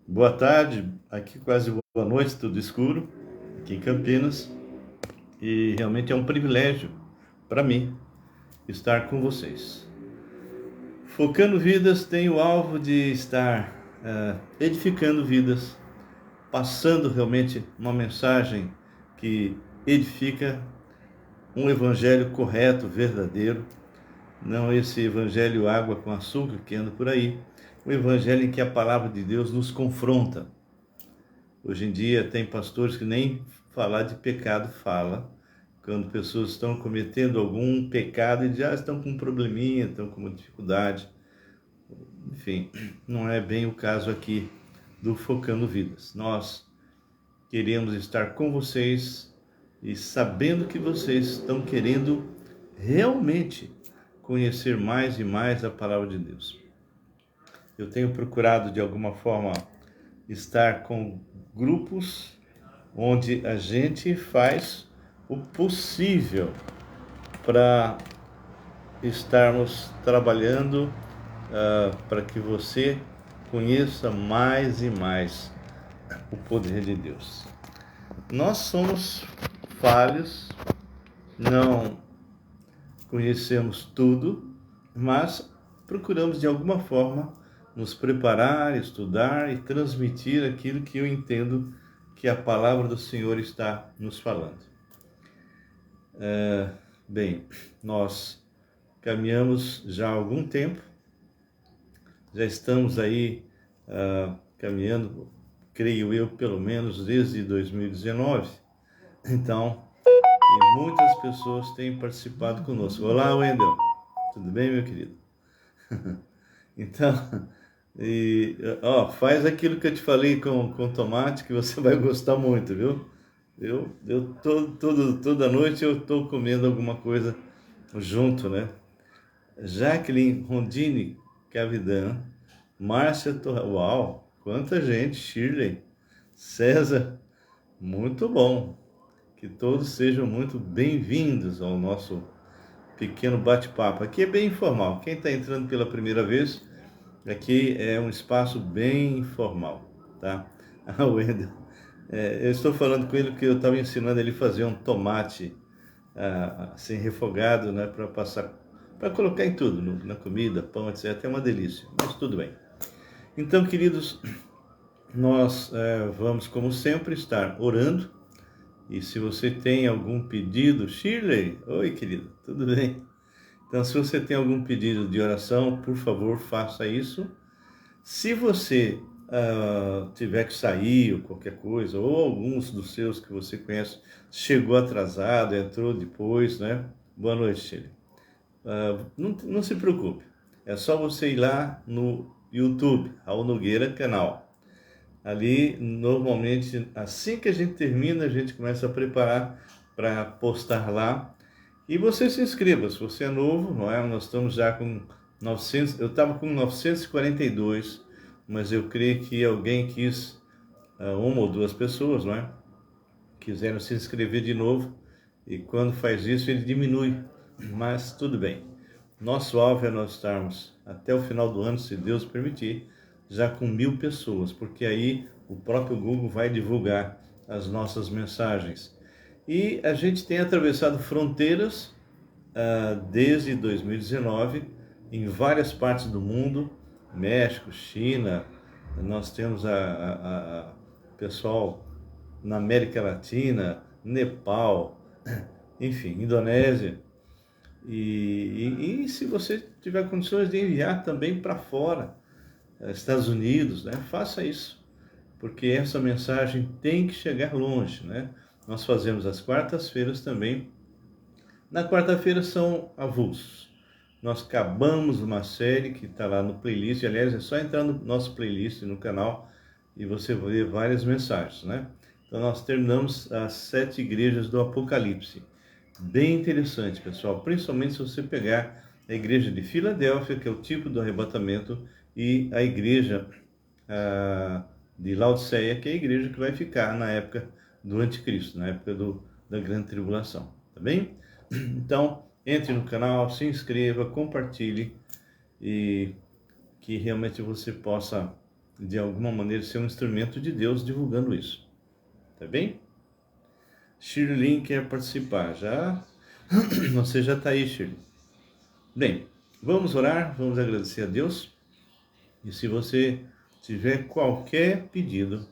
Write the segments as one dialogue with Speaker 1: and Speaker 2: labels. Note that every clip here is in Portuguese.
Speaker 1: Boa tarde, aqui quase boa noite, tudo escuro, aqui em Campinas, e realmente é um privilégio para mim estar com vocês. Focando Vidas tem o alvo de estar edificando vidas, passando realmente uma mensagem que edifica um evangelho correto, verdadeiro, não esse evangelho água com açúcar que anda por aí, um evangelho em que a palavra de Deus nos confronta. Hoje em dia tem pastores que nem falar de pecado fala, quando pessoas estão cometendo algum pecado e já estão com um probleminha, estão com uma dificuldade. Enfim, não é bem o caso aqui do Focando Vidas. Nós queremos estar com vocês e sabendo que vocês estão querendo realmente conhecer mais e mais a palavra de Deus. Eu tenho procurado de alguma forma estar com grupos onde a gente faz o possível para estarmos trabalhando para que você conheça mais e mais o poder de Deus. Nós somos falhos, não conhecemos tudo, mas procuramos de alguma forma nos preparar, estudar e transmitir aquilo que eu entendo que a palavra do Senhor está nos falando. Bem, nós caminhamos já há algum tempo, já estamos aí caminhando, creio eu, pelo menos desde 2019. Então, e muitas pessoas têm participado conosco. Olá, Wendel, tudo bem, meu querido? Então, faz aquilo que eu te falei com tomate, que você vai gostar muito, viu? Toda noite eu estou comendo alguma coisa junto, né? Jacqueline Rondini Cavidan, Márcia Torral, uau, quanta gente, Shirley, César, muito bom. Que todos sejam muito bem-vindos ao nosso pequeno bate-papo. Aqui é bem informal. Quem está entrando pela primeira vez, aqui é um espaço bem informal, tá? O Wendel, eu estou falando com ele porque eu estava ensinando ele a fazer um tomate assim refogado, né, para passar, para colocar em tudo, na comida, pão, etc. É uma delícia, mas tudo bem. Então, queridos, nós vamos, como sempre, estar orando. E se você tem algum pedido, Shirley, oi, querido, tudo bem? Então, se você tem algum pedido de oração, por favor, faça isso. Se você tiver que sair ou qualquer coisa, ou alguns dos seus que você conhece chegou atrasado, entrou depois, né? Boa noite, Shirley. Não se preocupe, é só você ir lá no YouTube, Raul Nogueira Canal. Ali, normalmente, assim que a gente termina, a gente começa a preparar para postar lá. E você se inscreva, se você é novo, não é? Nós estamos já com 900, eu estava com 942, mas eu creio que alguém quis, uma ou duas pessoas, não é? Quiseram se inscrever de novo, e quando faz isso ele diminui, mas tudo bem. Nosso alvo é nós estarmos até o final do ano, se Deus permitir, já com 1.000 pessoas, porque aí o próprio Google vai divulgar as nossas mensagens. E a gente tem atravessado fronteiras desde 2019 em várias partes do mundo, México, China, nós temos a pessoal na América Latina, Nepal, enfim, Indonésia. E se você tiver condições de enviar também para fora, Estados Unidos, né, faça isso, porque essa mensagem tem que chegar longe, né? Nós fazemos às quartas-feiras também. Na quarta-feira são avulsos. Nós acabamos uma série que está lá no playlist, aliás, é só entrar no nosso playlist no canal e você vai ver várias mensagens, né? Então nós terminamos as 7 igrejas do Apocalipse. Bem interessante, pessoal, principalmente se você pegar a igreja de Filadélfia, que é o tipo do arrebatamento, e a igreja de Laodiceia, que é a igreja que vai ficar na época do anticristo, na época da grande tribulação, tá bem? Então, entre no canal, se inscreva, compartilhe e que realmente você possa de alguma maneira, ser um instrumento de Deus divulgando isso. Tá bem? Shirley quer participar. Já? Você já está aí, Shirley. Bem, vamos orar, vamos agradecer a Deus. E se você tiver qualquer pedido,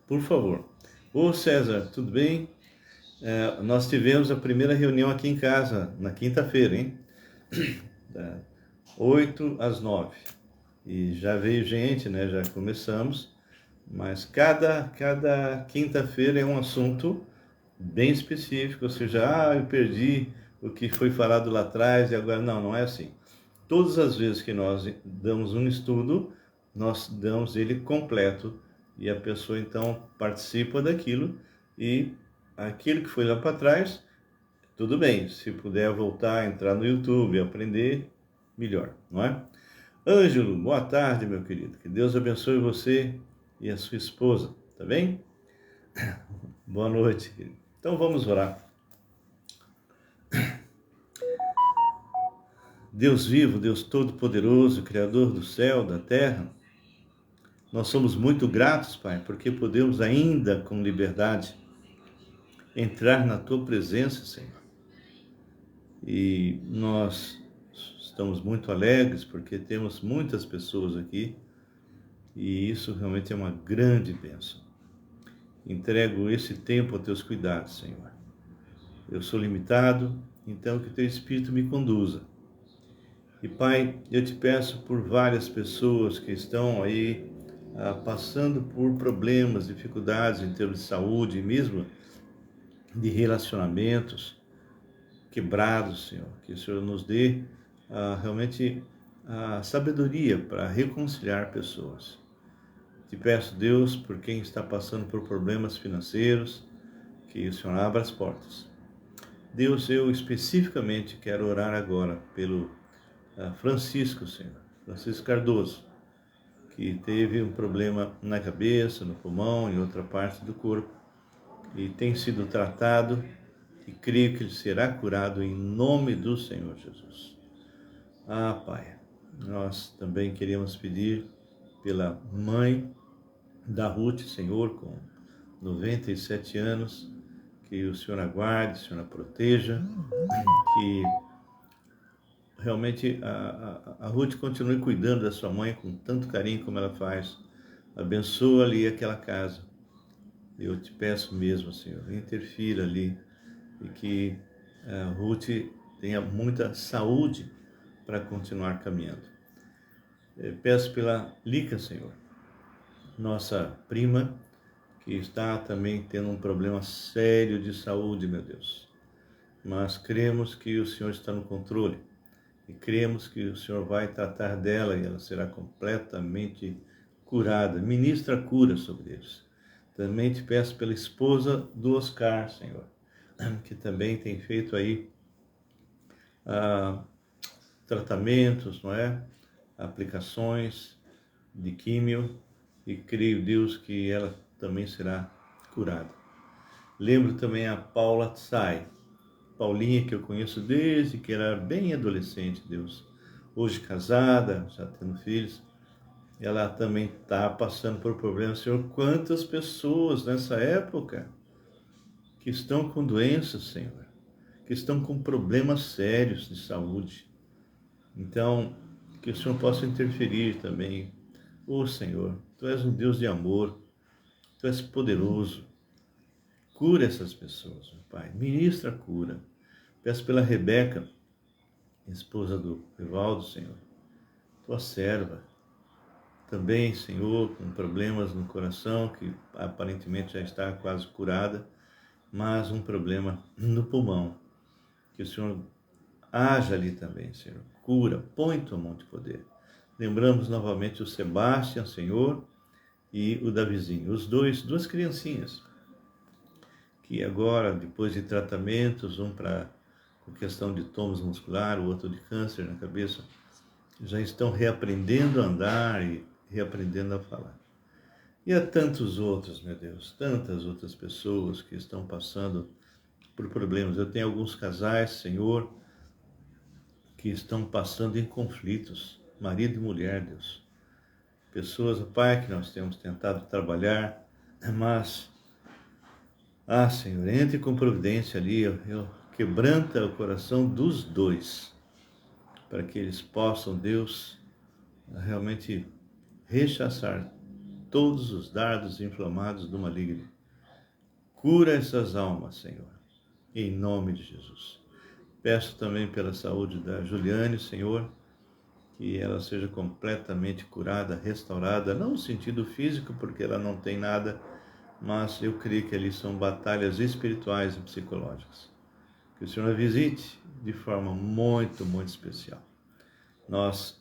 Speaker 1: por favor. Ô César, tudo bem? Nós tivemos a primeira reunião aqui em casa, na quinta-feira, hein? Da 8 às 9. E já veio gente, né? Já começamos. Mas cada quinta-feira é um assunto bem específico. Ou seja, eu perdi o que foi falado lá atrás e agora... Não, não é assim. Todas as vezes que nós damos um estudo, nós damos ele completo e a pessoa então participa daquilo e aquilo que foi lá para trás, tudo bem, se puder voltar, entrar no YouTube, aprender, melhor, não é? Ângelo, boa tarde, meu querido, que Deus abençoe você e a sua esposa, tá bem? Boa noite, querido. Então vamos orar. Deus vivo, Deus todo-poderoso, Criador do céu, da terra, nós somos muito gratos, Pai, porque podemos ainda com liberdade entrar na Tua presença, Senhor. E nós estamos muito alegres porque temos muitas pessoas aqui e isso realmente é uma grande bênção. Entrego esse tempo a Teus cuidados, Senhor. Eu sou limitado, então que o Teu Espírito me conduza. E Pai, eu te peço por várias pessoas que estão aí passando por problemas, dificuldades em termos de saúde, mesmo de relacionamentos quebrados, Senhor. Que o Senhor nos dê realmente a sabedoria para reconciliar pessoas. Te peço, Deus, por quem está passando por problemas financeiros, que o Senhor abra as portas. Deus, eu especificamente quero orar agora pelo Francisco, Senhor, Francisco Cardoso, que teve um problema na cabeça, no pulmão, em outra parte do corpo, e tem sido tratado, e creio que ele será curado em nome do Senhor Jesus. Pai, nós também queremos pedir pela mãe da Ruth, Senhor, com 97 anos, que o Senhor aguarde, o Senhor a proteja, que realmente a Ruth continue cuidando da sua mãe com tanto carinho como ela faz. Abençoa ali aquela casa. Eu te peço mesmo, Senhor, interfira ali e que a Ruth tenha muita saúde para continuar caminhando. Peço pela Lica, Senhor, nossa prima, que está também tendo um problema sério de saúde, meu Deus. Mas cremos que o Senhor está no controle. E cremos que o Senhor vai tratar dela e ela será completamente curada. Ministra a cura sobre eles. Também te peço pela esposa do Oscar, Senhor, que também tem feito aí tratamentos, não é? Aplicações de químio e creio, Deus, que ela também será curada. Lembro também a Paula Tsai, Paulinha, que eu conheço desde que era bem adolescente, Deus. Hoje casada, já tendo filhos, ela também está passando por problemas. Senhor, quantas pessoas nessa época que estão com doenças, Senhor, que estão com problemas sérios de saúde. Então, que o Senhor possa interferir também. Senhor, Tu és um Deus de amor, Tu és poderoso. Cura essas pessoas, meu Pai. Ministra a cura. Peço pela Rebeca, esposa do Evaldo, Senhor, Tua serva. Também, Senhor, com problemas no coração, que aparentemente já está quase curada, mas um problema no pulmão. Que o Senhor haja ali também, Senhor. Cura, põe Tua mão de poder. Lembramos novamente o Sebastião, Senhor, e o Davizinho, os duas criancinhas, que agora, depois de tratamentos, um para com questão de tônus muscular, o outro de câncer na cabeça, já estão reaprendendo a andar e reaprendendo a falar. E há tantos outros, meu Deus, tantas outras pessoas que estão passando por problemas. Eu tenho alguns casais, Senhor, que estão passando em conflitos, marido e mulher, Deus. pessoas, ó Pai, que nós temos tentado trabalhar, mas, Senhor, entre com providência ali, quebranta o coração dos dois, para que eles possam, Deus, realmente rechaçar todos os dardos inflamados do maligno. Cura essas almas, Senhor, em nome de Jesus. Peço também pela saúde da Juliane, Senhor, que ela seja completamente curada, restaurada, não no sentido físico, porque ela não tem nada, mas eu creio que ali são batalhas espirituais e psicológicas. Que o Senhor a visite de forma muito, muito especial. Nós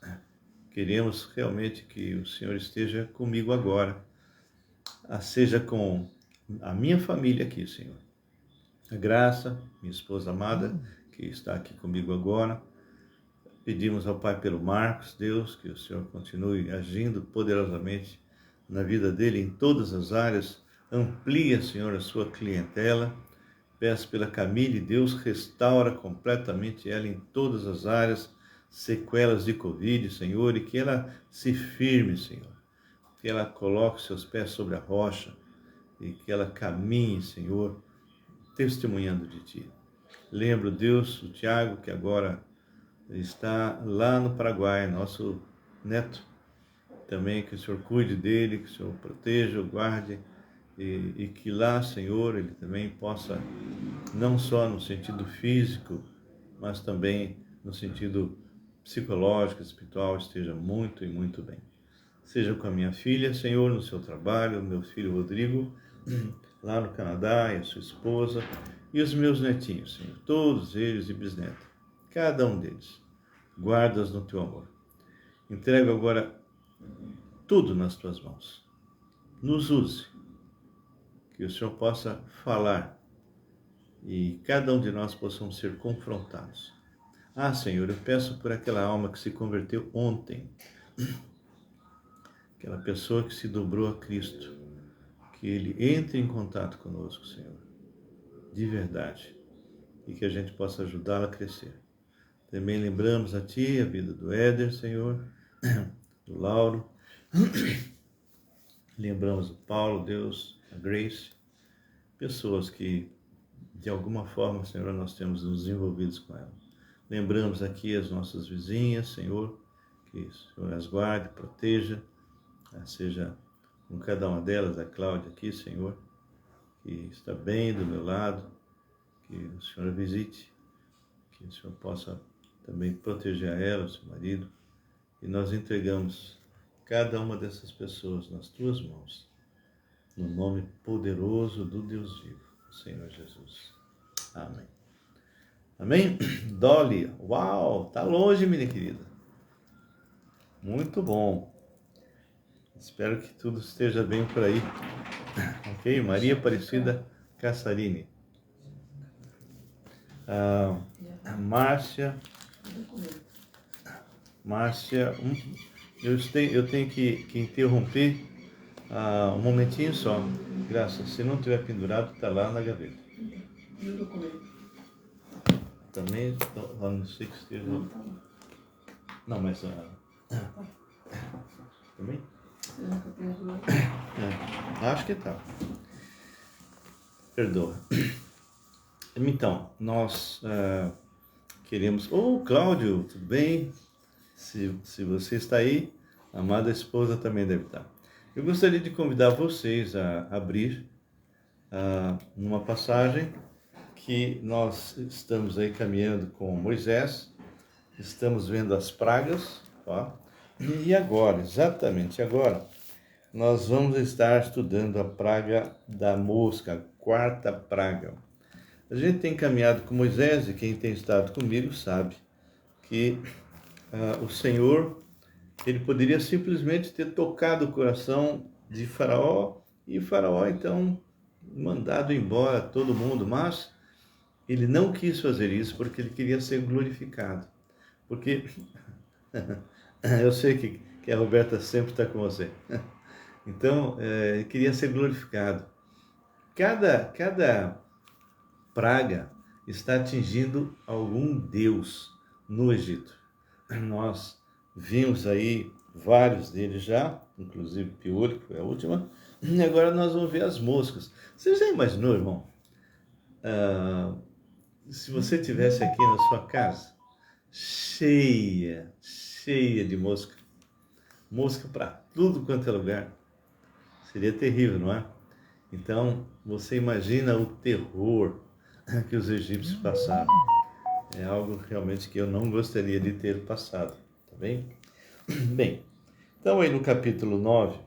Speaker 1: queremos realmente que o Senhor esteja comigo agora, seja com a minha família aqui, Senhor. A Graça, minha esposa amada, que está aqui comigo agora. Pedimos ao Pai pelo Marcos, Deus, que o Senhor continue agindo poderosamente na vida dele em todas as áreas. Amplia, Senhor, a sua clientela. Peço pela Camille, Deus, restaura completamente ela em todas as áreas, sequelas de Covid, Senhor, e que ela se firme, Senhor. Que ela coloque seus pés sobre a rocha e que ela caminhe, Senhor, testemunhando de Ti. Lembro, Deus, o Tiago, que agora está lá no Paraguai, nosso neto. Também que o Senhor cuide dele, que o Senhor proteja, o guarde, e que lá, Senhor, ele também possa, não só no sentido físico, mas também no sentido psicológico, espiritual, esteja muito e muito bem. Seja com a minha filha, Senhor, no seu trabalho, meu filho Rodrigo, lá no Canadá, e a sua esposa, e os meus netinhos, Senhor, todos eles e bisnetos, cada um deles. Guarda-os no teu amor. Entrego agora tudo nas tuas mãos. Nos use. Que o Senhor possa falar e cada um de nós possamos ser confrontados. Senhor, eu peço por aquela alma que se converteu ontem, aquela pessoa que se dobrou a Cristo, que ele entre em contato conosco, Senhor, de verdade, e que a gente possa ajudá-la a crescer. Também lembramos a Ti a vida do Éder, Senhor, do Lauro. Lembramos o Paulo, Deus, a Grace, pessoas que, de alguma forma, Senhor, nós temos nos envolvidos com ela. Lembramos aqui as nossas vizinhas, Senhor, que o Senhor as guarde, proteja, seja com cada uma delas, a Cláudia aqui, Senhor, que está bem do meu lado, que o Senhor a visite, que o Senhor possa também proteger a ela, o seu marido, e nós entregamos cada uma dessas pessoas nas tuas mãos, no nome poderoso do Deus vivo, o Senhor Jesus. Amém. Amém? Dolly, uau, tá longe, minha querida. Muito bom. Espero que tudo esteja bem por aí. Ok? Maria Aparecida Cassarini. Márcia, eu tenho que interromper um momentinho só. Graças, se não tiver pendurado, está lá na gaveta. E o documento? Também, não sei que esteja. Não, mas também? Acho que tá. Perdoa. Então, nós queremos... Cláudio, tudo bem? Se você está aí, a amada esposa também deve estar. Eu gostaria de convidar vocês a abrir numa passagem que nós estamos aí caminhando com Moisés, estamos vendo as pragas, ó, e agora, exatamente agora, nós vamos estar estudando a praga da mosca, a quarta praga. A gente tem caminhado com Moisés, e quem tem estado comigo sabe que o Senhor, ele poderia simplesmente ter tocado o coração de Faraó, e Faraó então mandado embora todo mundo, mas ele não quis fazer isso porque ele queria ser glorificado. Porque eu sei que a Roberta sempre está com você. Então, ele queria ser glorificado. Cada praga está atingindo algum deus no Egito. Nós vimos aí vários deles já, inclusive piolho, que foi a última. E agora nós vamos ver as moscas. Você já imaginou, irmão? Ah, se você tivesse aqui na sua casa, cheia, cheia de mosca, mosca para tudo quanto é lugar, seria terrível, não é? Então, você imagina o terror que os egípcios passaram. É algo realmente que eu não gostaria de ter passado, tá bem? Bem, então aí no capítulo 9,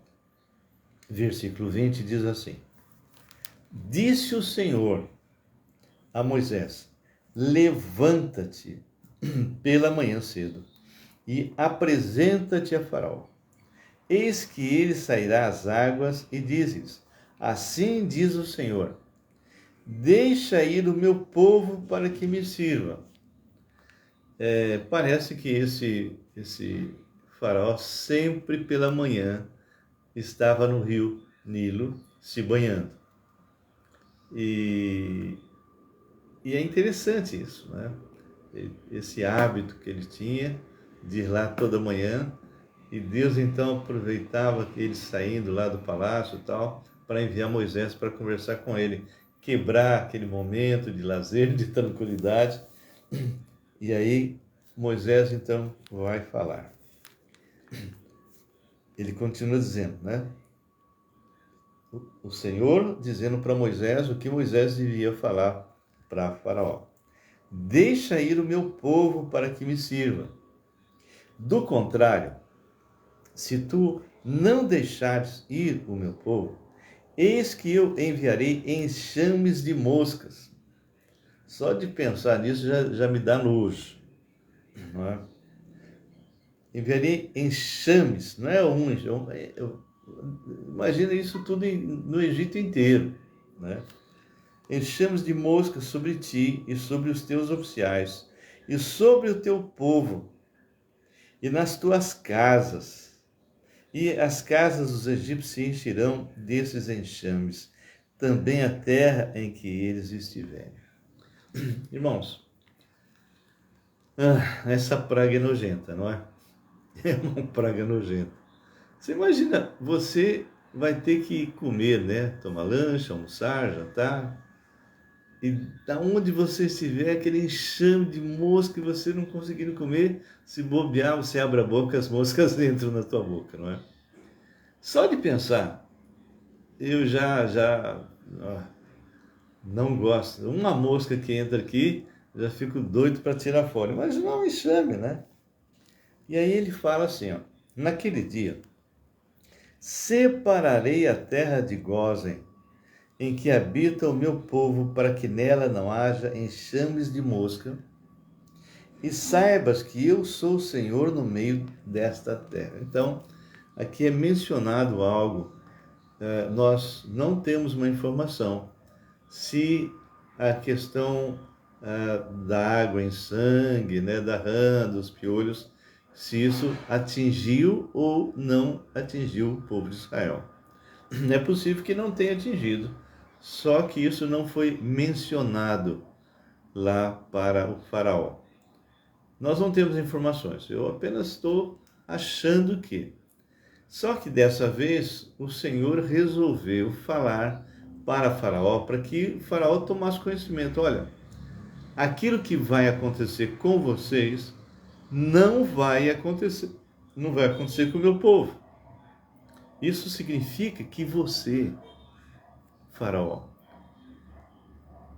Speaker 1: versículo 20, diz assim: Disse o Senhor a Moisés: Levanta-te pela manhã cedo e apresenta-te a Faraó. Eis que ele sairá às águas e diz-lhes: Assim diz o Senhor: Deixa ir o meu povo para que me sirva. Parece que esse Faraó sempre pela manhã estava no rio Nilo se banhando. E, e é interessante isso, né? Esse hábito que ele tinha de ir lá toda manhã, e Deus então aproveitava ele saindo lá do palácio e tal, para enviar Moisés para conversar com ele, quebrar aquele momento de lazer, de tranquilidade. E aí Moisés então vai falar. Ele continua dizendo, né? O Senhor dizendo para Moisés o que Moisés devia falar para Faraó. Deixa ir o meu povo para que me sirva. Do contrário, se tu não deixares ir o meu povo, eis que eu enviarei enxames de moscas. Só de pensar nisso já me dá nojo. Não é? Enviarei enxames, não é um enxame. Imagina isso tudo no Egito inteiro, né? Enxames de moscas sobre ti e sobre os teus oficiais, e sobre o teu povo, e nas tuas casas. E as casas dos egípcios se encherão desses enxames, também a terra em que eles estiverem. Irmãos, essa praga é nojenta, não é? É uma praga nojenta. Você imagina, você vai ter que comer, né? Tomar lanche, almoçar, jantar. E da onde você estiver, aquele enxame de mosca e você não conseguindo comer, se bobear, você abre a boca, as moscas entram na tua boca, não é? Só de pensar, eu não gosto. Uma mosca que entra aqui, já fico doido para tirar fora. Mas não é um enxame, né? E aí ele fala assim, ó, naquele dia, separarei a terra de Gósen, em que habita o meu povo, para que nela não haja enxames de mosca, e saibas que eu sou o Senhor no meio desta terra. Então, aqui é mencionado algo, nós não temos uma informação se a questão da água em sangue, né, da rã, dos piolhos, se isso atingiu ou não atingiu o povo de Israel. É possível que não tenha atingido, só que isso não foi mencionado lá para o faraó. Nós não temos informações, eu apenas estou achando que. Só que dessa vez o Senhor resolveu falar para Faraó, para que Faraó tomasse conhecimento. Olha, aquilo que vai acontecer com vocês não vai acontecer, não vai acontecer com o meu povo. Isso significa que você, Faraó,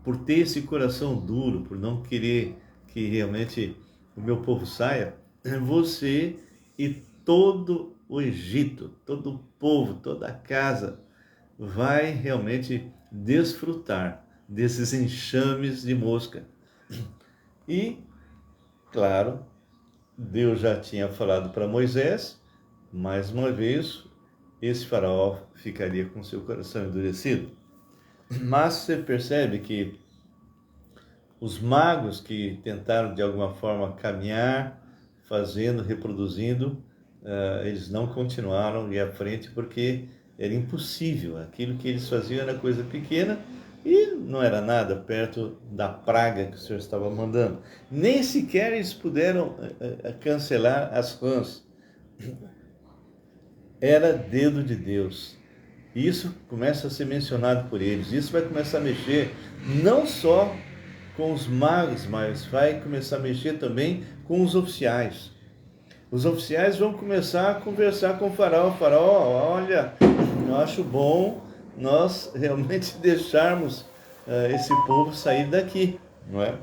Speaker 1: por ter esse coração duro, por não querer que realmente o meu povo saia, você e todo o Egito, todo o povo, toda a casa vai realmente desfrutar desses enxames de mosca. E, claro, Deus já tinha falado para Moisés, mais uma vez, esse faraó ficaria com seu coração endurecido. Mas você percebe que os magos que tentaram de alguma forma caminhar, fazendo, reproduzindo, eles não continuaram ir à frente porque era impossível. Aquilo que eles faziam era coisa pequena e não era nada perto da praga que o Senhor estava mandando. Nem sequer eles puderam cancelar as rãs. era dedo de Deus. Isso começa a ser mencionado por eles. Isso vai começar a mexer não só com os magos, mas vai começar a mexer também com os oficiais. Os oficiais vão começar a conversar com o faraó. Faraó, olha, eu acho bom nós realmente deixarmos esse povo sair daqui, não é?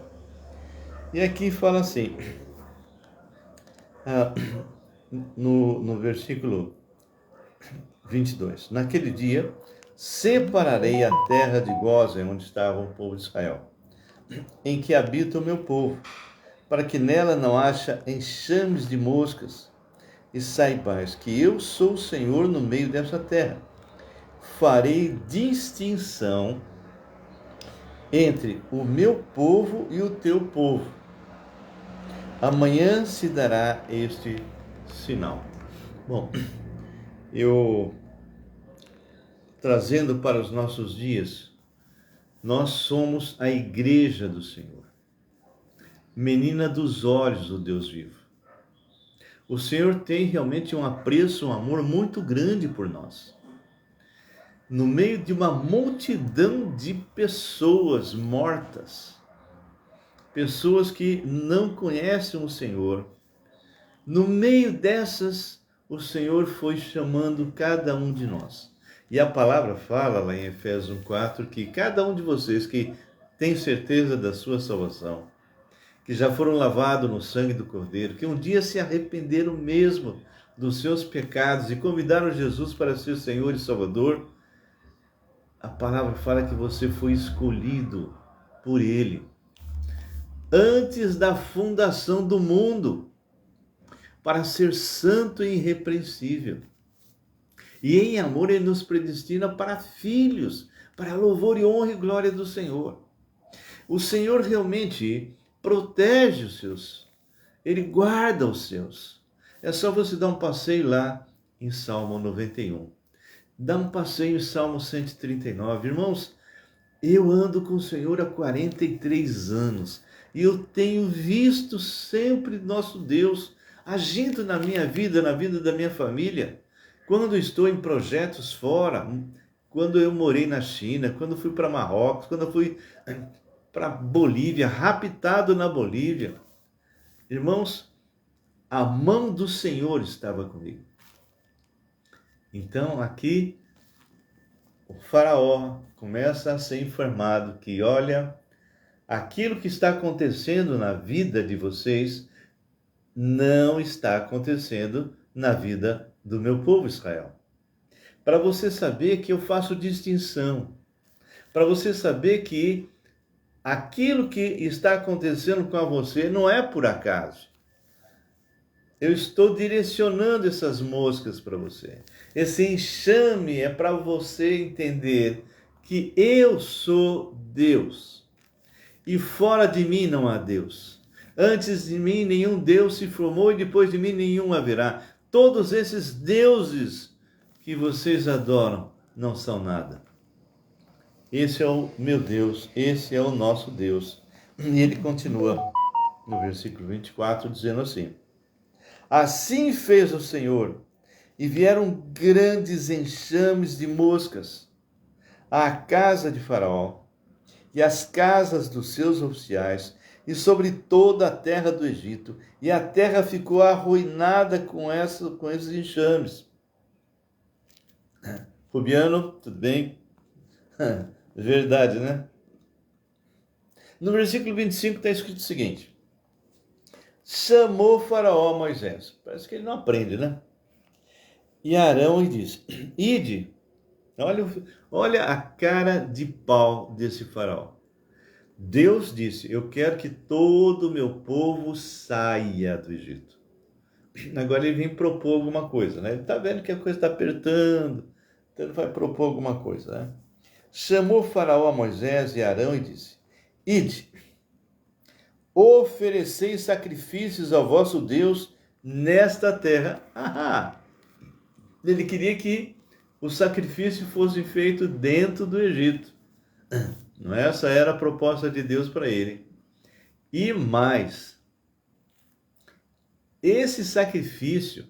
Speaker 1: E aqui fala assim, ah, no versículo 22. Naquele dia, separarei a terra de Gósen, onde estava o povo de Israel, em que habita o meu povo, para que nela não haja enxames de moscas, e saibais que eu sou o Senhor no meio dessa terra. Farei distinção entre o meu povo e o teu povo. Amanhã se dará este sinal. Bom, eu trazendo para os nossos dias, nós somos a igreja do Senhor, menina dos olhos do Deus vivo. O Senhor tem realmente um apreço, um amor muito grande por nós. No meio de uma multidão de pessoas mortas, pessoas que não conhecem o Senhor, no meio dessas, o Senhor foi chamando cada um de nós. E a palavra fala lá em Efésios 1:4 que cada um de vocês que tem certeza da sua salvação, que já foram lavados no sangue do Cordeiro, que um dia se arrependeram mesmo dos seus pecados e convidaram Jesus para ser Senhor e Salvador, a palavra fala que você foi escolhido por Ele antes da fundação do mundo, para ser santo e irrepreensível. E em amor Ele nos predestina para filhos, para louvor e honra e glória do Senhor. O Senhor realmente protege os seus, Ele guarda os seus. É só você dar um passeio lá em Salmo 91. Dá um passeio em Salmo 139. Irmãos, eu ando com o Senhor há 43 anos e eu tenho visto sempre nosso Deus agindo na minha vida, na vida da minha família. Quando estou em projetos fora, quando eu morei na China, quando fui para Marrocos, quando eu fui para Bolívia, raptado na Bolívia. Irmãos, a mão do Senhor estava comigo. Então aqui o faraó começa a ser informado que, olha, aquilo que está acontecendo na vida de vocês não está acontecendo na vida do meu povo Israel. Para você saber que eu faço distinção, para você saber que aquilo que está acontecendo com você não é por acaso. Eu estou direcionando essas moscas para você. Esse enxame é para você entender que eu sou Deus. E fora de mim não há Deus. Antes de mim nenhum Deus se formou e depois de mim nenhum haverá. Todos esses deuses que vocês adoram não são nada. Esse é o meu Deus, esse é o nosso Deus. E ele continua no versículo 24 dizendo assim: assim fez o Senhor, e vieram grandes enxames de moscas à casa de Faraó e às casas dos seus oficiais, e sobre toda a terra do Egito, e a terra ficou arruinada com esses enxames. Rubiano, tudo bem? Verdade, né? No versículo 25 está escrito o seguinte: chamou Faraó a Moisés. Parece que ele não aprende, né? E Arão e disse: ide. Olha a cara de pau desse faraó. Deus disse: eu quero que todo o meu povo saia do Egito. Agora ele vem propor alguma coisa, né? Ele está vendo que a coisa está apertando, então ele vai propor alguma coisa, né? Chamou Faraó a Moisés e Arão e disse: ide, oferecei sacrifícios ao vosso Deus nesta terra. Ele queria que o sacrifício fosse feito dentro do Egito. Não, essa era a proposta de Deus para ele. E mais, esse sacrifício,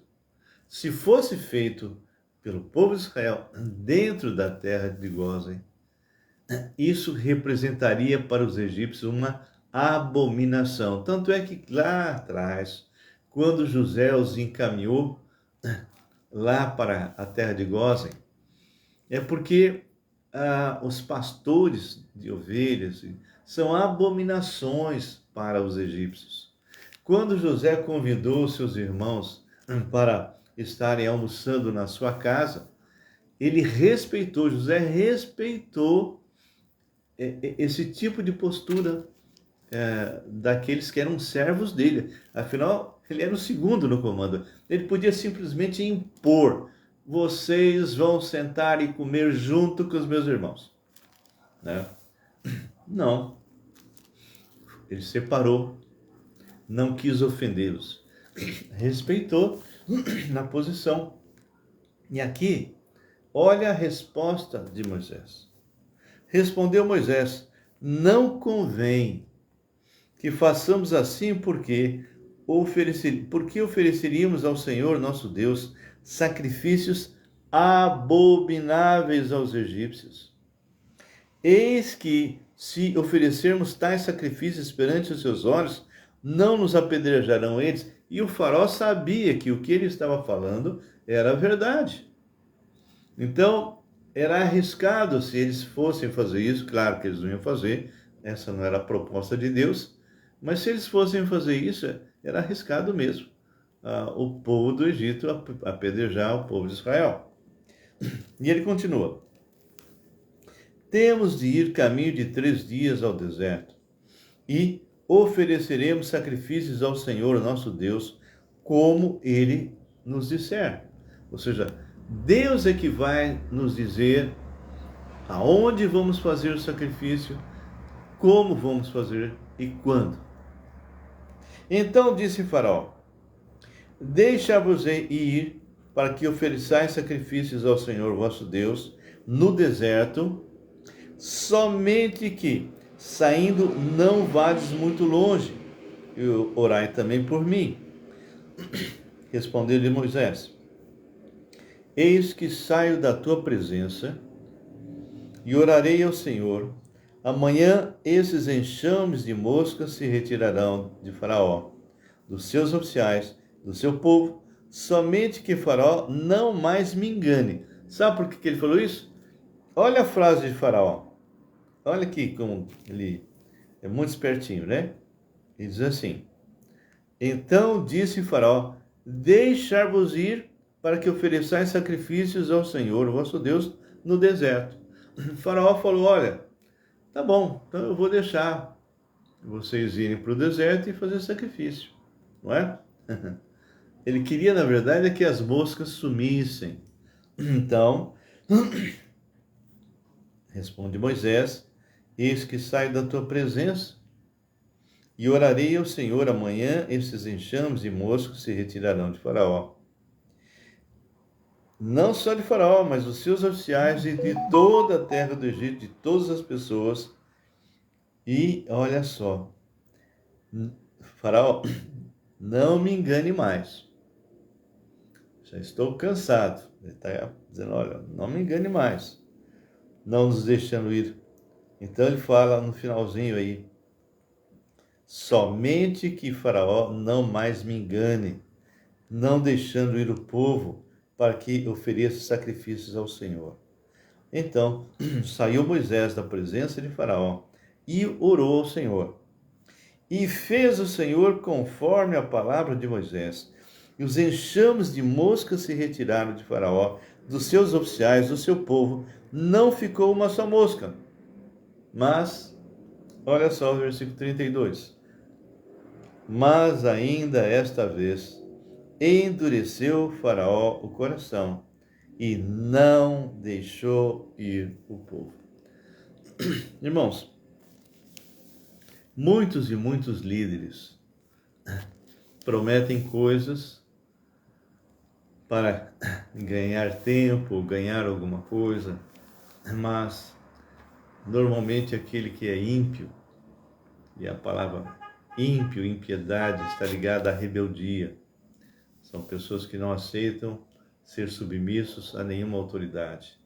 Speaker 1: se fosse feito pelo povo de Israel dentro da terra de Gósen, isso representaria para os egípcios uma abominação. Tanto é que lá atrás, quando José os encaminhou lá para a terra de Gósen, é porque os pastores de ovelhas são abominações para os egípcios. Quando José convidou seus irmãos para estarem almoçando na sua casa, José respeitou esse tipo de postura daqueles que eram servos dele. Afinal, ele era o segundo no comando. Ele podia simplesmente impor: vocês vão sentar e comer junto com os meus irmãos, né? Não. Ele separou, não quis ofendê-los, respeitou na posição. E aqui, olha a resposta de Moisés. Respondeu Moisés: não convém que façamos assim, porque ofereceríamos ao Senhor nosso Deus sacrifícios abomináveis aos egípcios. Eis que, se oferecermos tais sacrifícios perante os seus olhos, não nos apedrejarão eles. E o faraó sabia que o que ele estava falando era verdade. Então, era arriscado se eles fossem fazer isso. Claro que eles não iam fazer, essa não era a proposta de Deus, mas se eles fossem fazer isso, era arriscado mesmo. O povo do Egito apedrejar o povo de Israel. E ele continua: temos de ir caminho de 3 dias ao deserto, e ofereceremos sacrifícios ao Senhor nosso Deus, como ele nos disser. Ou seja, Deus é que vai nos dizer aonde vamos fazer o sacrifício, como vamos fazer e quando. Então disse Faraó: deixa-vos ir para que ofereçais sacrifícios ao Senhor vosso Deus no deserto, somente que, saindo, não vades muito longe, e orai também por mim. Respondeu-lhe Moisés: eis que saio da tua presença e orarei ao Senhor. Amanhã esses enxames de moscas se retirarão de Faraó, dos seus oficiais, do seu povo, somente que Faraó não mais me engane. Sabe por que ele falou isso? Olha a frase de Faraó. Olha aqui como ele é muito espertinho, né? Ele diz assim: então disse Faraó: deixar-vos ir para que ofereçais sacrifícios ao Senhor, vosso Deus, no deserto. Faraó falou: olha, tá bom, então eu vou deixar vocês irem para o deserto e fazer sacrifício, não é? Ele queria, na verdade, que as moscas sumissem. Então, responde Moisés: eis que saio da tua presença e orarei ao Senhor. Amanhã esses enxames de moscas se retirarão de Faraó. Não só de Faraó, mas dos seus oficiais e de toda a terra do Egito, de todas as pessoas. E olha só, Faraó, não me engane mais. Já estou cansado. Ele está dizendo: olha, não me engane mais, não nos deixando ir. Então ele fala no finalzinho aí: somente que Faraó não mais me engane, não deixando ir o povo, para que ofereça sacrifícios ao Senhor. Então saiu Moisés da presença de Faraó e orou ao Senhor. E fez o Senhor conforme a palavra de Moisés. E os enxames de moscas se retiraram de Faraó, dos seus oficiais, do seu povo. Não ficou uma só mosca. Mas, olha só o versículo 32. Mas ainda esta vez endureceu Faraó o coração e não deixou ir o povo. Irmãos, muitos e muitos líderes prometem coisas para ganhar tempo, ganhar alguma coisa, mas normalmente aquele que é ímpio, e a palavra ímpio, impiedade, está ligada à rebeldia. São pessoas que não aceitam ser submissos a nenhuma autoridade.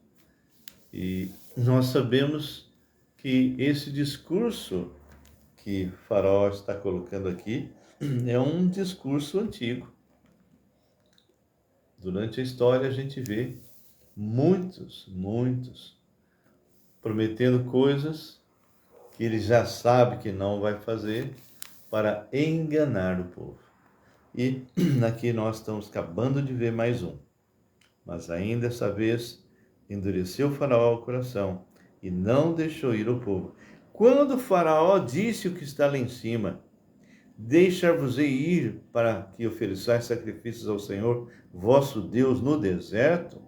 Speaker 1: E nós sabemos que esse discurso que Faraó está colocando aqui é um discurso antigo. Durante a história a gente vê muitos prometendo coisas que ele já sabe que não vai fazer para enganar o povo. E aqui nós estamos acabando de ver mais um. Mas ainda dessa vez endureceu Faraó o coração e não deixou ir o povo. Quando Faraó disse o que está lá em cima, deixar-vos-ei ir para que ofereçais sacrifícios ao Senhor, vosso Deus, no deserto,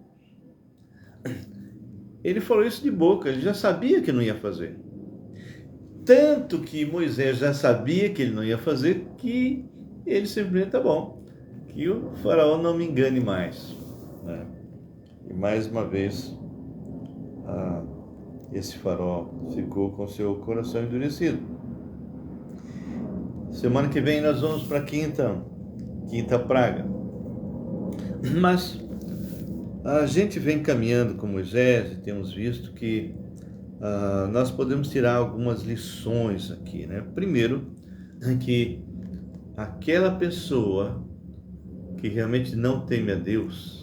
Speaker 1: ele falou isso de boca, ele já sabia que não ia fazer. Tanto que Moisés já sabia que ele não ia fazer, que ele simplesmente, tá bom, que o Faraó não me engane mais, né? E mais uma vez, esse Faraó ficou com seu coração endurecido. Semana que vem nós vamos para a quinta praga. Mas a gente vem caminhando com Moisés e temos visto que nós podemos tirar algumas lições aqui, né? Primeiro, que aquela pessoa que realmente não teme a Deus,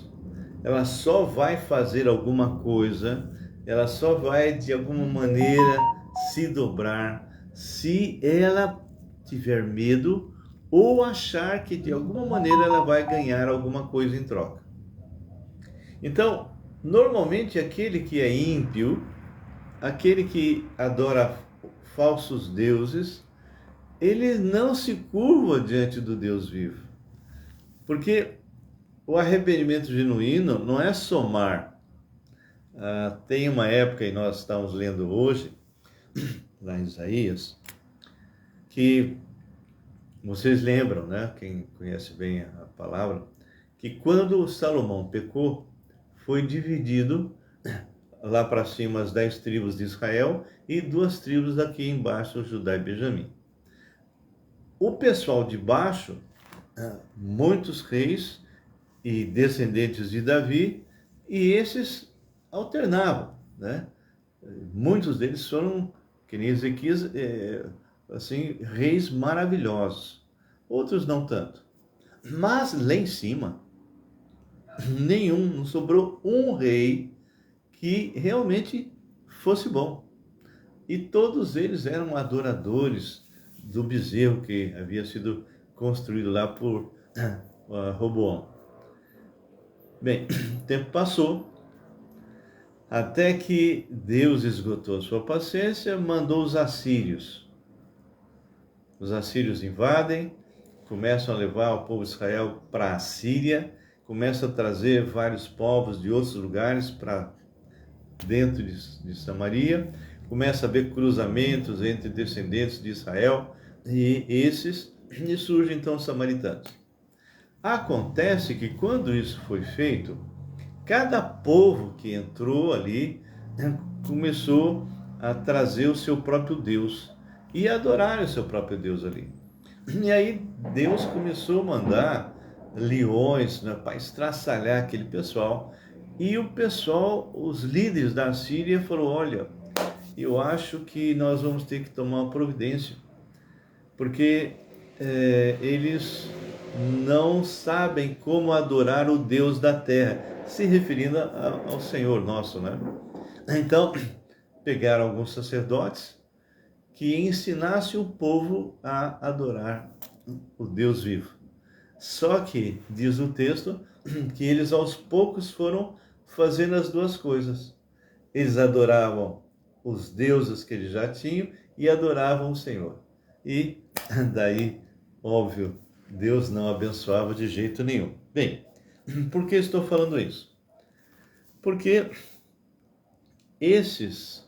Speaker 1: ela só vai fazer alguma coisa, ela só vai de alguma maneira se dobrar se ela tiver medo ou achar que de alguma maneira ela vai ganhar alguma coisa em troca. Então, normalmente aquele que é ímpio, aquele que adora falsos deuses, ele não se curva diante do Deus vivo. Porque o arrependimento genuíno não é somar. Tem uma época, e nós estamos lendo hoje, lá em Isaías, que vocês lembram, né? Quem conhece bem a palavra, que quando Salomão pecou, foi dividido lá para cima as 10 tribos de Israel e 2 tribos aqui embaixo, Judá e Benjamim. O pessoal de baixo, muitos reis e descendentes de Davi, e esses alternavam, né? Muitos deles foram, que nem Ezequias, assim, reis maravilhosos. Outros não tanto. Mas lá em cima, não sobrou um rei que realmente fosse bom. E todos eles eram adoradores do bezerro que havia sido construído lá por Roboão. Bem, o tempo passou, até que Deus esgotou a sua paciência, mandou os assírios. Os assírios invadem, começam a levar o povo de Israel para a Síria, começam a trazer vários povos de outros lugares para dentro de Samaria, começa a haver cruzamentos entre descendentes de Israel e surgem então os samaritanos. Acontece que quando isso foi feito, cada povo que entrou ali começou a trazer o seu próprio Deus e adorar o seu próprio Deus ali. E aí Deus começou a mandar leões, né, para estraçalhar aquele pessoal. E o pessoal, os líderes da Síria, falou: olha, eu acho que nós vamos ter que tomar uma providência, porque eles não sabem como adorar o Deus da terra, se referindo ao Senhor nosso, né? Então, pegaram alguns sacerdotes que ensinassem o povo a adorar o Deus vivo. Só que, diz o texto, que eles aos poucos foram fazendo as duas coisas. Eles adoravam os deuses que eles já tinham e adoravam o Senhor. E daí, óbvio, Deus não abençoava de jeito nenhum. Bem, por que estou falando isso? Porque esses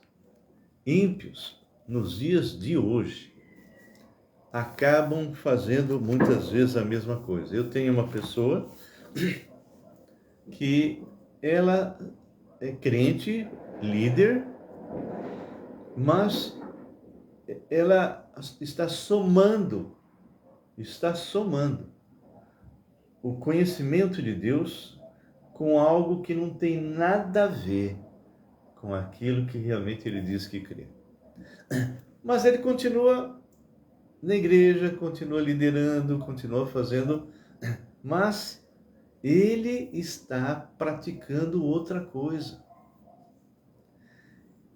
Speaker 1: ímpios, nos dias de hoje, acabam fazendo muitas vezes a mesma coisa. Eu tenho uma pessoa que ela é crente, líder, mas ela está somando o conhecimento de Deus com algo que não tem nada a ver com aquilo que realmente ele diz que crê. Mas ele continua na igreja, continua liderando, continua fazendo, mas ele está praticando outra coisa.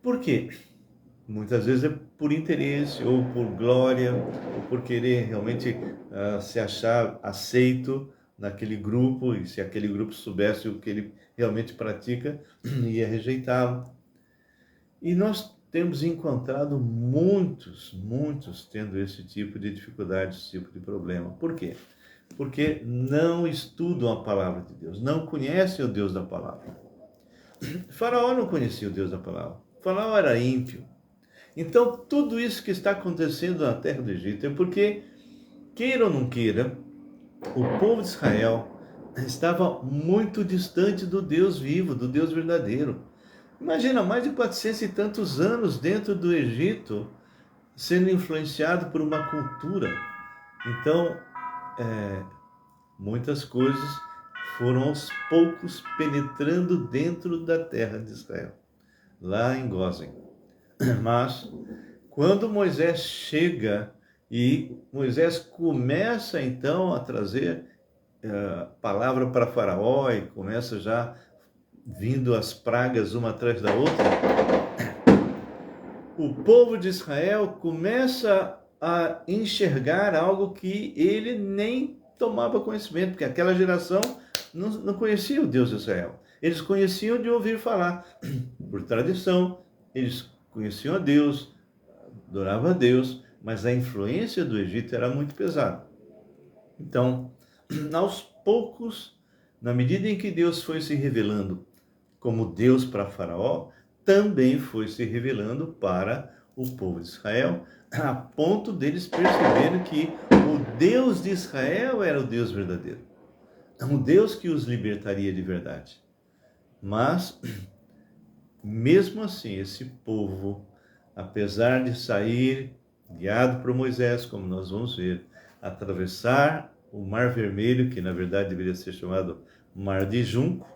Speaker 1: Por quê? Muitas vezes é por interesse, ou por glória, ou por querer realmente se achar aceito naquele grupo, e se aquele grupo soubesse o que ele realmente pratica, ia rejeitá-lo. E nós temos encontrado muitos tendo esse tipo de dificuldade, esse tipo de problema. Por quê? Porque não estudam a palavra de Deus, não conhecem o Deus da palavra. Faraó não conhecia o Deus da palavra. Faraó era ímpio. Então, tudo isso que está acontecendo na terra do Egito é porque, queira ou não queira, o povo de Israel estava muito distante do Deus vivo, do Deus verdadeiro. Imagina, mais de 400 e tantos anos dentro do Egito, sendo influenciado por uma cultura. Então, muitas coisas foram aos poucos penetrando dentro da terra de Israel, lá em Gósen. Mas, quando Moisés chega e Moisés começa então a trazer palavra para Faraó e começa já vindo as pragas uma atrás da outra, o povo de Israel começa a enxergar algo que ele nem tomava conhecimento, porque aquela geração não conhecia o Deus de Israel. Eles conheciam de ouvir falar, por tradição, eles conheciam a Deus, adoravam a Deus, mas a influência do Egito era muito pesada. Então, aos poucos, na medida em que Deus foi se revelando como Deus para Faraó, também foi se revelando para o povo de Israel, a ponto deles perceberem que o Deus de Israel era o Deus verdadeiro, um Deus que os libertaria de verdade. Mas, mesmo assim, esse povo, apesar de sair guiado por Moisés, como nós vamos ver, atravessar o Mar Vermelho, que na verdade deveria ser chamado Mar de Junco,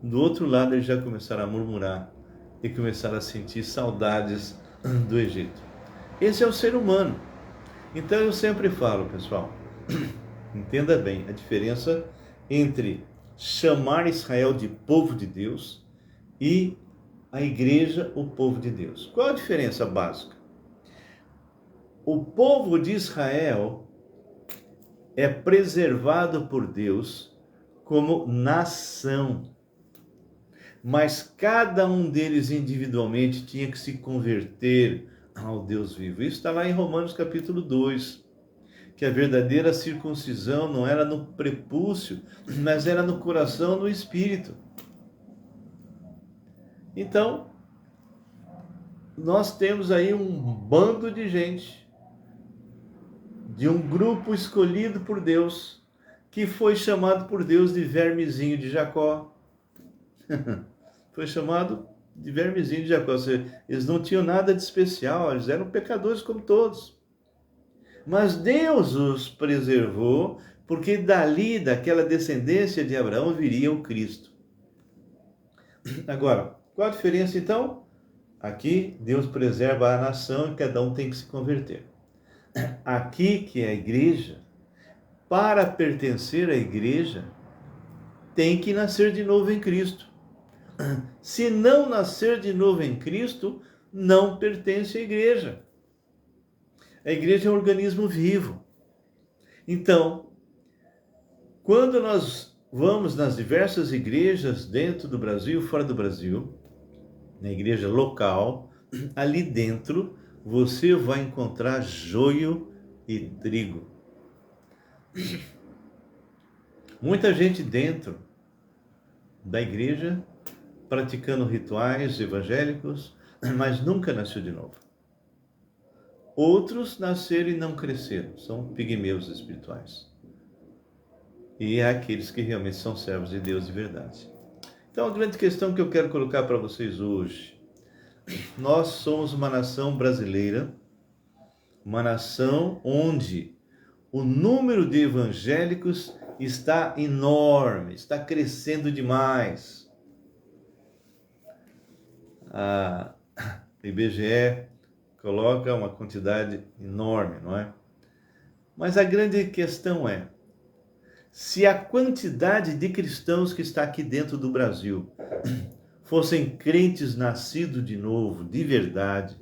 Speaker 1: do outro lado eles já começaram a murmurar e começaram a sentir saudades do Egito. Esse é o ser humano. Então eu sempre falo, pessoal, entenda bem a diferença entre chamar Israel de povo de Deus e a igreja, o povo de Deus. Qual a diferença básica? O povo de Israel é preservado por Deus como nação, mas cada um deles individualmente tinha que se converter ao Deus vivo. Isso está lá em Romanos capítulo 2, que a verdadeira circuncisão não era no prepúcio, mas era no coração, no espírito. Então, nós temos aí um bando de gente, de um grupo escolhido por Deus, que foi chamado por Deus de vermezinho de Jacó. Foi chamado de vermezinho de Jacó. Ou seja, eles não tinham nada de especial, eles eram pecadores como todos. Mas Deus os preservou, porque dali, daquela descendência de Abraão, viria o Cristo. Agora, qual a diferença então? Aqui, Deus preserva a nação e cada um tem que se converter. Aqui, que é a igreja, para pertencer à igreja, tem que nascer de novo em Cristo. Se não nascer de novo em Cristo, não pertence à igreja. A igreja é um organismo vivo. Então, quando nós vamos nas diversas igrejas dentro do Brasil e fora do Brasil, na igreja local, ali dentro você vai encontrar joio e trigo. Muita gente dentro da igreja praticando rituais evangélicos, mas nunca nasceu de novo. Outros nasceram e não cresceram, são pigmeus espirituais. E é aqueles que realmente são servos de Deus de verdade. Então, a grande questão que eu quero colocar para vocês hoje: nós somos uma nação brasileira, uma nação onde o número de evangélicos está enorme, está crescendo demais. A IBGE coloca uma quantidade enorme, não é? Mas a grande questão é, se a quantidade de cristãos que está aqui dentro do Brasil fossem crentes nascidos de novo, de verdade,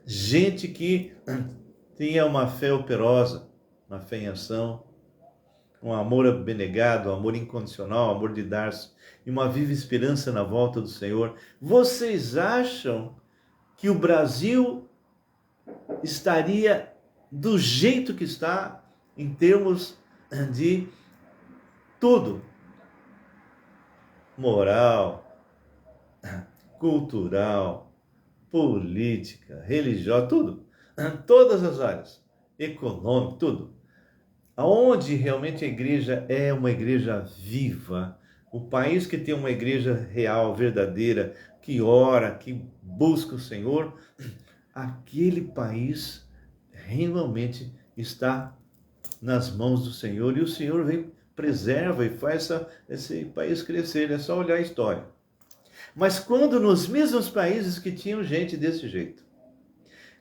Speaker 1: gente que tinha uma fé operosa, uma fé em ação, um amor abnegado, um amor incondicional, um amor de dar-se, e uma viva esperança na volta do Senhor, vocês acham que o Brasil estaria do jeito que está em termos de tudo? Moral, cultural, política, religiosa, tudo. Todas as áreas. Econômico, tudo. Aonde realmente a igreja é uma igreja viva, o país que tem uma igreja real, verdadeira, que ora, que busca o Senhor, aquele país realmente está nas mãos do Senhor, e o Senhor vem, preserva e faz esse país crescer. É só olhar a história. Mas quando nos mesmos países que tinham gente desse jeito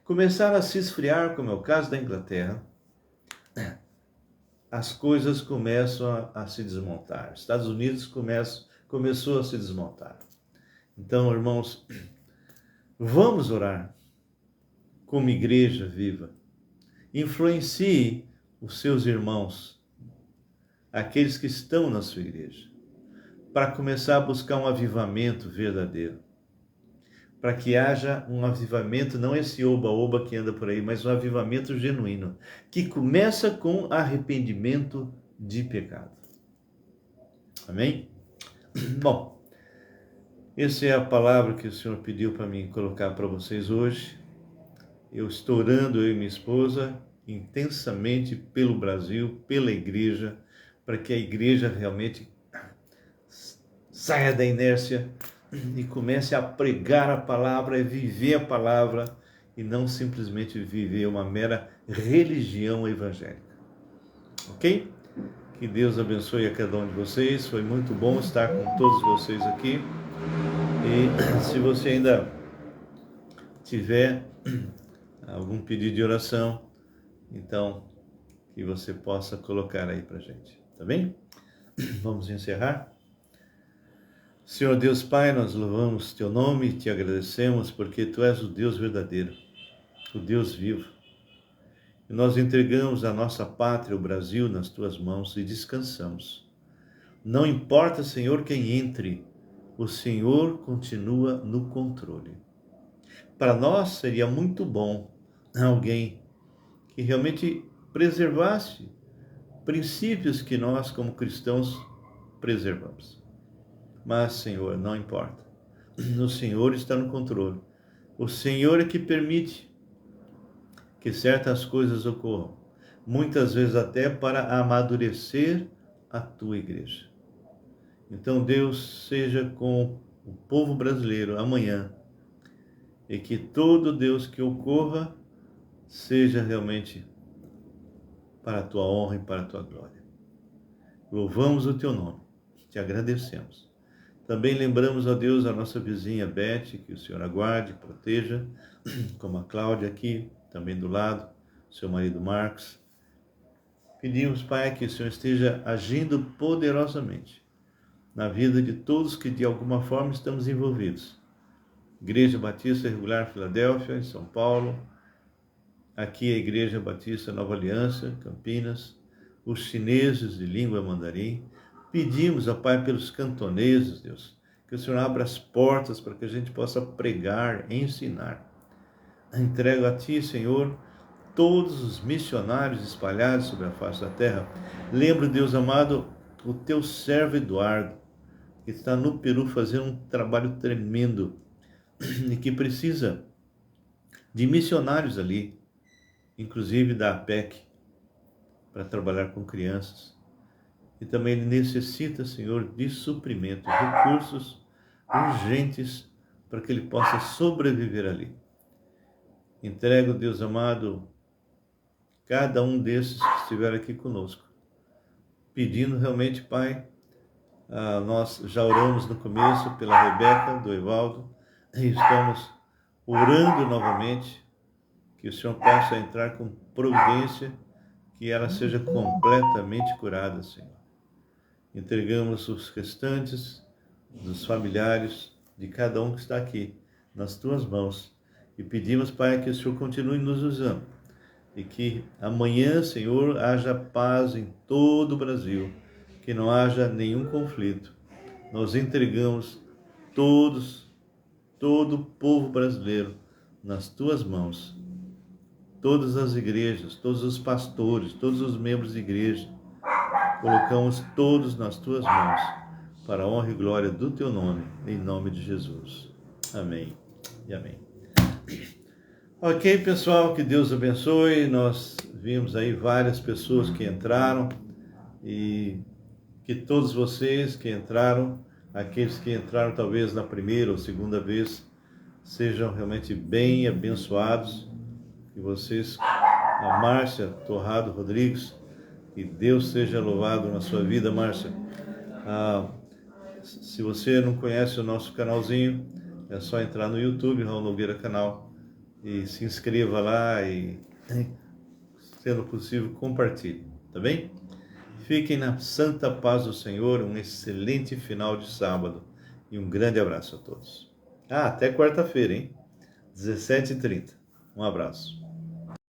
Speaker 1: começaram a se esfriar, como é o caso da Inglaterra, as coisas começam a se desmontar. Estados Unidos começou a se desmontar. Então, irmãos, vamos orar como igreja viva. Influencie os seus irmãos, aqueles que estão na sua igreja, para começar a buscar um avivamento verdadeiro. Para que haja um avivamento, não esse oba-oba que anda por aí, mas um avivamento genuíno, que começa com arrependimento de pecado. Amém? Bom, essa é a palavra que o Senhor pediu para mim colocar para vocês hoje. Eu estou orando, eu e minha esposa, intensamente pelo Brasil, pela igreja, para que a igreja realmente saia da inércia e comece a pregar a palavra, e viver a palavra, e não simplesmente viver uma mera religião evangélica. Ok? Que Deus abençoe a cada um de vocês. Foi muito bom estar com todos vocês aqui. E se você ainda tiver algum pedido de oração, então que você possa colocar aí pra gente, tá bem? Vamos encerrar? Senhor Deus Pai, nós louvamos Teu nome e Te agradecemos porque Tu és o Deus verdadeiro, o Deus vivo. E nós entregamos a nossa pátria, o Brasil, nas Tuas mãos e descansamos. Não importa, Senhor, quem entre, o Senhor continua no controle. Para nós seria muito bom alguém que realmente preservasse princípios que nós, como cristãos, preservamos. Mas, Senhor, não importa. O Senhor está no controle. O Senhor é que permite que certas coisas ocorram. Muitas vezes até para amadurecer a Tua igreja. Então, Deus, seja com o povo brasileiro amanhã. E que todo, Deus, que ocorra, seja realmente para a Tua honra e para a Tua glória. Louvamos o Teu nome. Te agradecemos. Também lembramos, ó Deus, a nossa vizinha Beth, que o Senhor aguarde, proteja, como a Cláudia aqui, também do lado, seu marido Marcos. Pedimos, Pai, que o Senhor esteja agindo poderosamente na vida de todos que de alguma forma estamos envolvidos. Igreja Batista Regular Filadélfia, em São Paulo, aqui a Igreja Batista Nova Aliança, Campinas, os chineses de língua mandarim. Pedimos, ó Pai, pelos cantoneses, Deus, que o Senhor abra as portas para que a gente possa pregar, ensinar. Entrego a Ti, Senhor, todos os missionários espalhados sobre a face da terra. Lembro, Deus amado, o Teu servo Eduardo, que está no Peru fazendo um trabalho tremendo e que precisa de missionários ali, inclusive da APEC, para trabalhar com crianças. E também ele necessita, Senhor, de suprimento, recursos urgentes para que ele possa sobreviver ali. Entrego, Deus amado, cada um desses que estiver aqui conosco, pedindo realmente, Pai, nós já oramos no começo pela Rebeca, do Evaldo, e estamos orando novamente, que o Senhor possa entrar com providência, que ela seja completamente curada, Senhor. Entregamos os restantes dos familiares de cada um que está aqui nas tuas mãos e pedimos, Pai, que o Senhor continue nos usando e que amanhã, Senhor, haja paz em todo o Brasil, que não haja nenhum conflito. Nós entregamos todo o povo brasileiro nas tuas mãos, todas as igrejas, todos os pastores, todos os membros de igreja, colocamos todos nas tuas mãos, para a honra e glória do teu nome, em nome de Jesus. Amém e amém. Ok, pessoal, que Deus abençoe. Nós vimos aí várias pessoas que entraram e que todos vocês que entraram, aqueles que entraram talvez na primeira ou segunda vez, sejam realmente bem abençoados. Que vocês, a Márcia Torrado Rodrigues, que Deus seja louvado na sua vida, Márcia. Se você não conhece o nosso canalzinho, é só entrar no YouTube, Raul Nogueira Canal, e se inscreva lá e, sendo possível, compartilhe, tá bem? Fiquem na santa paz do Senhor, um excelente final de sábado e um grande abraço a todos. Até quarta-feira, hein? 17h30. Um abraço.